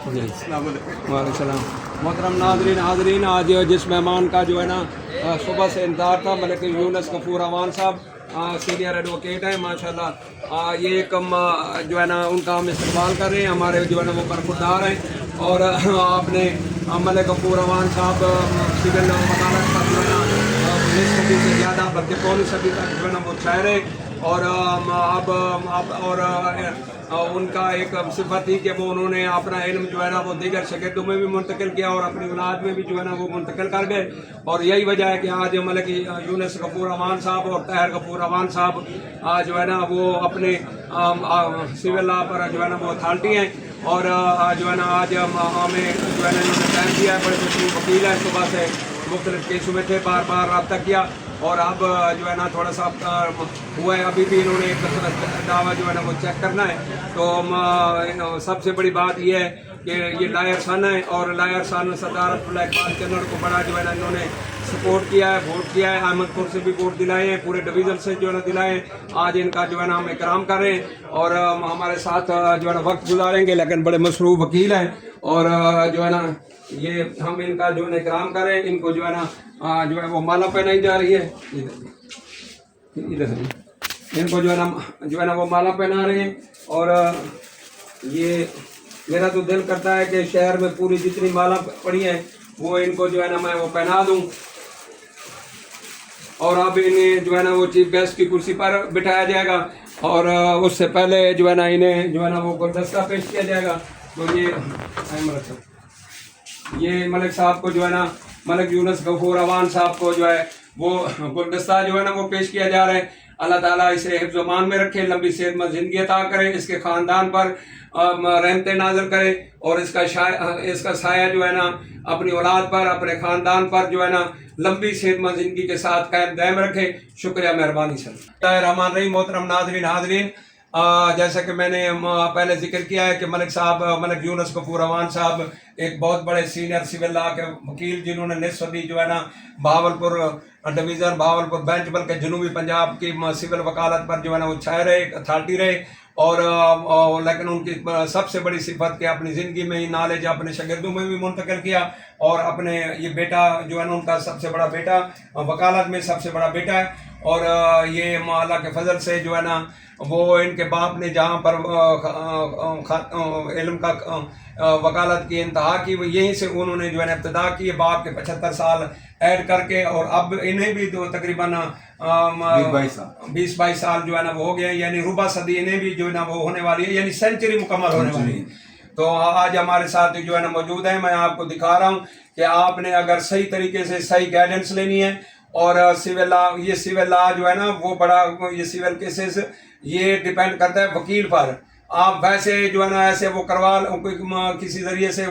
جی وعلیکم السلام محترم حاضرین آج جس مہمان کا جو ہے نا صبح سے انتظار تھا ملک یونس غفور امان صاحب سینئر ایڈوکیٹ ہیں ماشاءاللہ. یہ ایک جو ہے نا ان کا ہم استقبال کر رہے ہیں, ہمارے جو ہے نا وہ برخوردار ہیں. اور آپ نے ملک غفور امان صاحب سول وکالت کا جو ہے نا 19 صدی سے زیادہ بلکہ پوری صدی تک جو ہے نا وہ شاعر ہے. اور اب اور ان کا ایک صفت تھی کہ وہ انہوں نے اپنا علم جو ہے نا وہ دیگر شاگردوں میں بھی منتقل کیا اور اپنی اولاد میں بھی جو ہے نا وہ منتقل کر گئے. اور یہی وجہ ہے کہ آج ملک یونس غفور امان صاحب اور طاہر غفور امان صاحب جو ہے نا وہ اپنے سول لا پر جو ہے نا وہ اتھارٹی ہیں. اور جو ہے نا آج ہمیں جو ہے نا انہوں نے ٹائم دیا ہے. بڑے مشہور وکیل ہیں, صبح سے مختلف کیسوں میں تھے, بار بار رابطہ کیا. اور اب جو ہے نا تھوڑا سا ہوا ہے, ابھی بھی انہوں نے ایک دعویٰ جو ہے نا وہ چیک کرنا ہے. تو سب سے بڑی بات یہ ہے کہ یہ لائر سن ہے, اور لائر سن سردار عبداللہ اقبال چنر کو بڑا جو ہے نا انہوں نے سپورٹ کیا ہے, ووٹ کیا ہے. احمد پور سے بھی ووٹ دلائے ہیں, پورے ڈویژن سے جو ہے نا دلائے ہیں. آج ان کا جو ہے نا ہم اکرام کر رہے ہیں اور ہمارے ساتھ جو ہے نا وقت گزاریں گے, لیکن بڑے مصروف وکیل ہیں. اور جو ہے نا یہ ہم ان کا جو ہے نا اکرام کریں. ان کو جو ہے نا جو ہے وہ مالا پہنائی جا رہی ہے, ان کو جو ہے نا وہ مالا پہنا رہے ہیں. اور یہ میرا تو دل کرتا ہے کہ شہر میں پوری جتنی مالا پڑی ہیں وہ ان کو جو ہے نا میں وہ پہنا دوں. اور اب انہیں جو ہے نا وہ چیف گیسٹ کی کرسی پر بٹھایا جائے گا, اور اس سے پہلے جو ہے نا انہیں جو ہے نا وہ گلدستہ پیش کیا جائے گا. تو یہ ملک صاحب کو جو ہے نا ملک یونس غفور امان صاحب کو جو ہے وہ گلدستہ جو ہے نا وہ پیش کیا جا رہا ہے. اللہ تعالیٰ اسے حفظ و امان میں رکھے, لمبی صحت مند زندگی عطا کرے, اس کے خاندان پر رحمتیں نازل کرے, اور اس کا سایہ جو ہے نا اپنی اولاد پر, اپنے خاندان پر جو ہے نا لمبی صحت مند زندگی کے ساتھ قائم دائم رکھے. شکریہ, مہربانی سر. بسم اللہ الرحمن الرحیم. محترم حاضرین جیسا کہ میں نے پہلے ذکر کیا ہے کہ ملک یونس غفور امان صاحب ایک بہت بڑے سینئر سول لا کے وکیل, جنہوں نے نصف صدی جو ہے نا بہاولپور ڈویژن, بہاولپور بینچ, بلکہ جنوبی پنجاب کی سول وکالت پر جو ہے نا وہ چھائے رہے, اتھارٹی رہے. اور لیکن ان کی سب سے بڑی صفت کہ اپنی زندگی میں ہی نالج اپنے شاگردوں میں بھی منتقل کیا. اور اپنے یہ بیٹا جو ہے نا ان کا سب سے بڑا بیٹا, وکالت میں سب سے بڑا بیٹا ہے. اور یہ اللہ کے فضل سے جو ہے نا وہ ان کے باپ نے جہاں پر علم کا وکالت کی انتہا کی, وہ یہیں سے انہوں نے جو ہے نا ابتدا کی. باپ کے 75 سال ایڈ کر کے, اور اب انہیں بھی تقریباً 20-22 سال جو ہے نا وہ ہو گئے, یعنی ربع صدی انہیں بھی جو ہے نا وہ ہونے والی ہے, یعنی سینچری مکمل ہونے والی ہے. تو آج ہمارے ساتھ جو ہے نا موجود ہیں. میں آپ کو دکھا رہا ہوں کہ آپ نے اگر صحیح طریقے سے صحیح گائیڈنس لینی ہے, اور یہ سول لا جو ہے نا وہ بڑا, یہ سول کیسز یہ ڈیپینڈ کرتا ہے وکیل پر. آپ ویسے جو ہے نا ایسے وہ کروا کسی ذریعے سے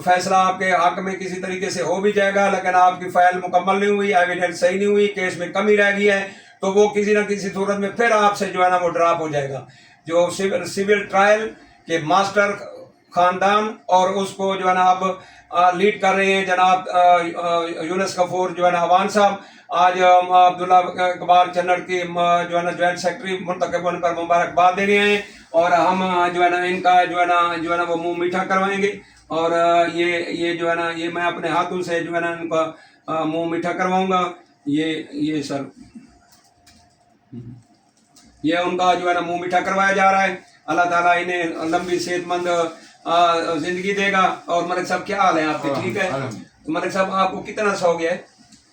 فیصلہ آپ کے حق میں کسی طریقے سے ہو بھی جائے گا, لیکن آپ کی فائل مکمل نہیں ہوئی, ایویڈنس صحیح نہیں ہوئی, کیس میں کمی رہ گئی ہے, تو وہ کسی نہ کسی صورت میں پھر آپ سے جو ہے نا وہ ڈراپ ہو جائے گا. جو سول ٹرائل کے ماسٹر خاندان, اور اس کو جو ہے نا اب لیڈ کر رہے ہیں جناب یونس غفور جو ہے نا امان صاحب. آج عبداللہ اقبال چنر کی جو ہے نا جوائنٹ سیکرٹری منتخب ہونے پر مبارکباد دے رہے ہیں, اور ہم جو ہے نا ان کا جو ہے نا وہ منہ میٹھا کروائیں گے. اور یہ جو ہے نا یہ میں اپنے ہاتھوں سے جو ہے نا ان کا منہ میٹھا کرواؤں گا. یہ سر یہ ان کا جو ہے نا منہ میٹھا کروایا جا رہا ہے. اللہ تعالیٰ انہیں لمبی صحت مند زندگی دے گا. اور ملک صاحب کیا حال ہے آپ کے؟ ٹھیک ہے. ملک صاحب آپ کو کتنا سا ہو گیا ہے؟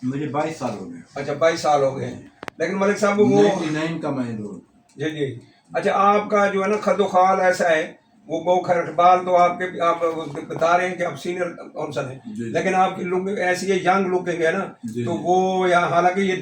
مجھے 22 سال ہو گئے. اچھا 22 سال ہو گئے ہیں. لیکن ملک صاحب وہ 99 کا میں دور. جی اچھا, آپ کا جو ہے نا خد و خال ایسا ہے, وہ اقبال تو آپ بتا رہے ہیں کہ آپ سینئر کونسل ہیں, لیکن آپ کی لک ایسی ہے, ینگ لکنگ ہے نا, تو وہ حالانکہ یہ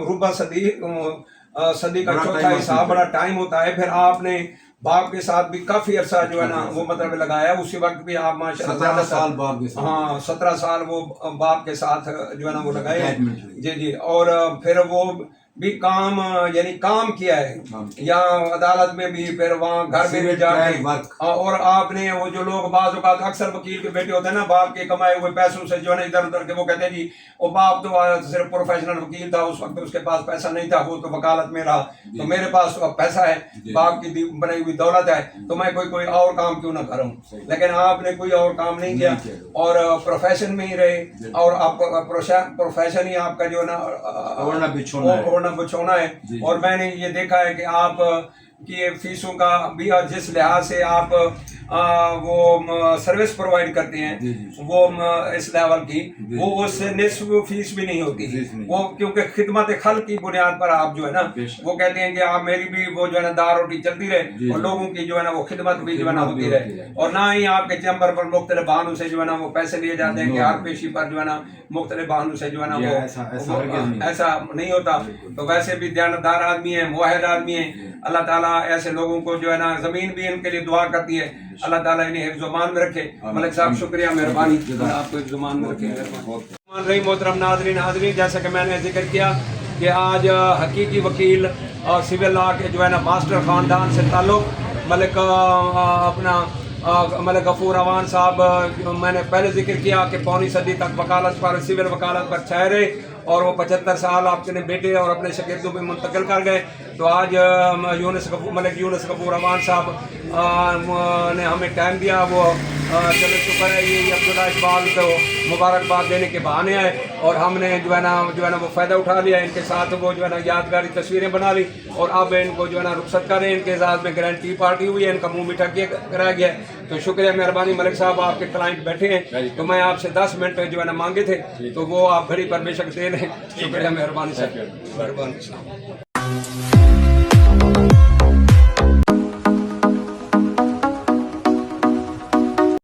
ربع صدی کا چوتھا حصہ بڑا ٹائم ہوتا ہے. پھر آپ نے باپ کے ساتھ بھی کافی عرصہ جو ہے نا وہ مطلب لگایا. اسی وقت بھی آپ ماشاءاللہ 17 سال باپ کے ساتھ. ہاں 17 سال وہ باپ کے ساتھ جو ہے نا وہ لگائے. جی اور پھر وہ بھی کام یعنی کام کیا ہے یہاں عدالت میں بھی پھر وہاں گھر میں بھی جا کے اور آپ نے وہ جو لوگ بعض اوقات اکثر وکیل کے بیٹے ہوتے ہیں نا باپ کے کمائے ہوئے پیسوں سے جو ہے نا ادھر ادھر کے وہ کہتے ہیں جی وہ باپ تو صرف پروفیشنل وکیل تھا اس وقت اس کے پاس پیسہ نہیں تھا وہ تو وکالت میں رہا تو میرے پاس تو اب پیسہ ہے باپ کی بنائی ہوئی دولت ہے تو میں کوئی اور کام کیوں نہ کروں لیکن آپ نے کوئی اور کام نہیں کیا اور پروفیشن میں ہی رہے اور آپ پروفیشن ہی آپ کا جو ہے نا اوڑھنا بچھونا ہے اور میں نے یہ دیکھا ہے کہ آپ کی فیسوں کا بھی جس لحاظ سے آپ وہ سروس پرووائڈ کرتے ہیں وہ اس لیول کی وہ اس سے نصف فیس بھی نہیں ہوتی وہ کیونکہ خدمت خلق کی بنیاد پر آپ جو ہے نا وہ کہتے ہیں کہ آپ میری بھی وہ جو ہے نا دار روٹی چلتی رہے اور لوگوں کی جو ہے نا وہ خدمت بھی جو ہے نا ہوتی رہے اور نہ ہی آپ کے چیمبر پر مختلف بہانوں سے جو ہے نا وہ پیسے لیے جاتے ہیں کہ ہر پیشی پر جو ہے نا مختلف بہانوں سے جو ہے نا وہ ایسا نہیں ہوتا تو ویسے بھی دیانتدار آدمی ہیں موحد آدمی ہیں اللہ تعالیٰ ایسے لوگوں کو جو ہے نا زمین بھی ان کے لیے دعا کرتی ہے اللہ تعالیٰ انہیں حفظ و امان میں رکھے ملک صاحب شکریہ مہربانی آپ کو حفظ و امان میں رکھے رہی محترم ناظرین جیسا کہ میں نے ذکر کیا کہ آج حقیقی وکیل اور سول لا کے جو ہے نا ماسٹر خاندان سے تعلق ملک اپنا ملک غفور اوان صاحب میں نے پہلے ذکر کیا کہ پونی صدی تک وکالت پر سول وکالت پر ٹھہرے اور وہ 75 سال آپ کے بیٹے اور اپنے شاگردوں میں منتقل کر گئے تو آج ملک یونس غفور اوان صاحب نے ہمیں ٹائم دیا وہ چلو شکر ہے یہ عبداللہ اقبال کو مبارکباد دینے کے بہانے آئے اور ہم نے جو ہے نا وہ فائدہ اٹھا لیا ان کے ساتھ وہ جو ہے نا یادگاری تصویریں بنا لی اور اب ان کو جو ہے نا رخصت کریں ان کے اعزاز میں گرینڈ ٹی پارٹی ہوئی ہے ان کا منہ میٹھا کرایا گیا تو شکریہ مہربانی ملک صاحب آپ کے کلائنٹ بیٹھے ہیں تو میں آپ سے 10 منٹ جو ہے نا مانگے تھے تو وہ آپ گھڑی پر بے شک دے لیں شکریہ مہربانی صاحب مہربانی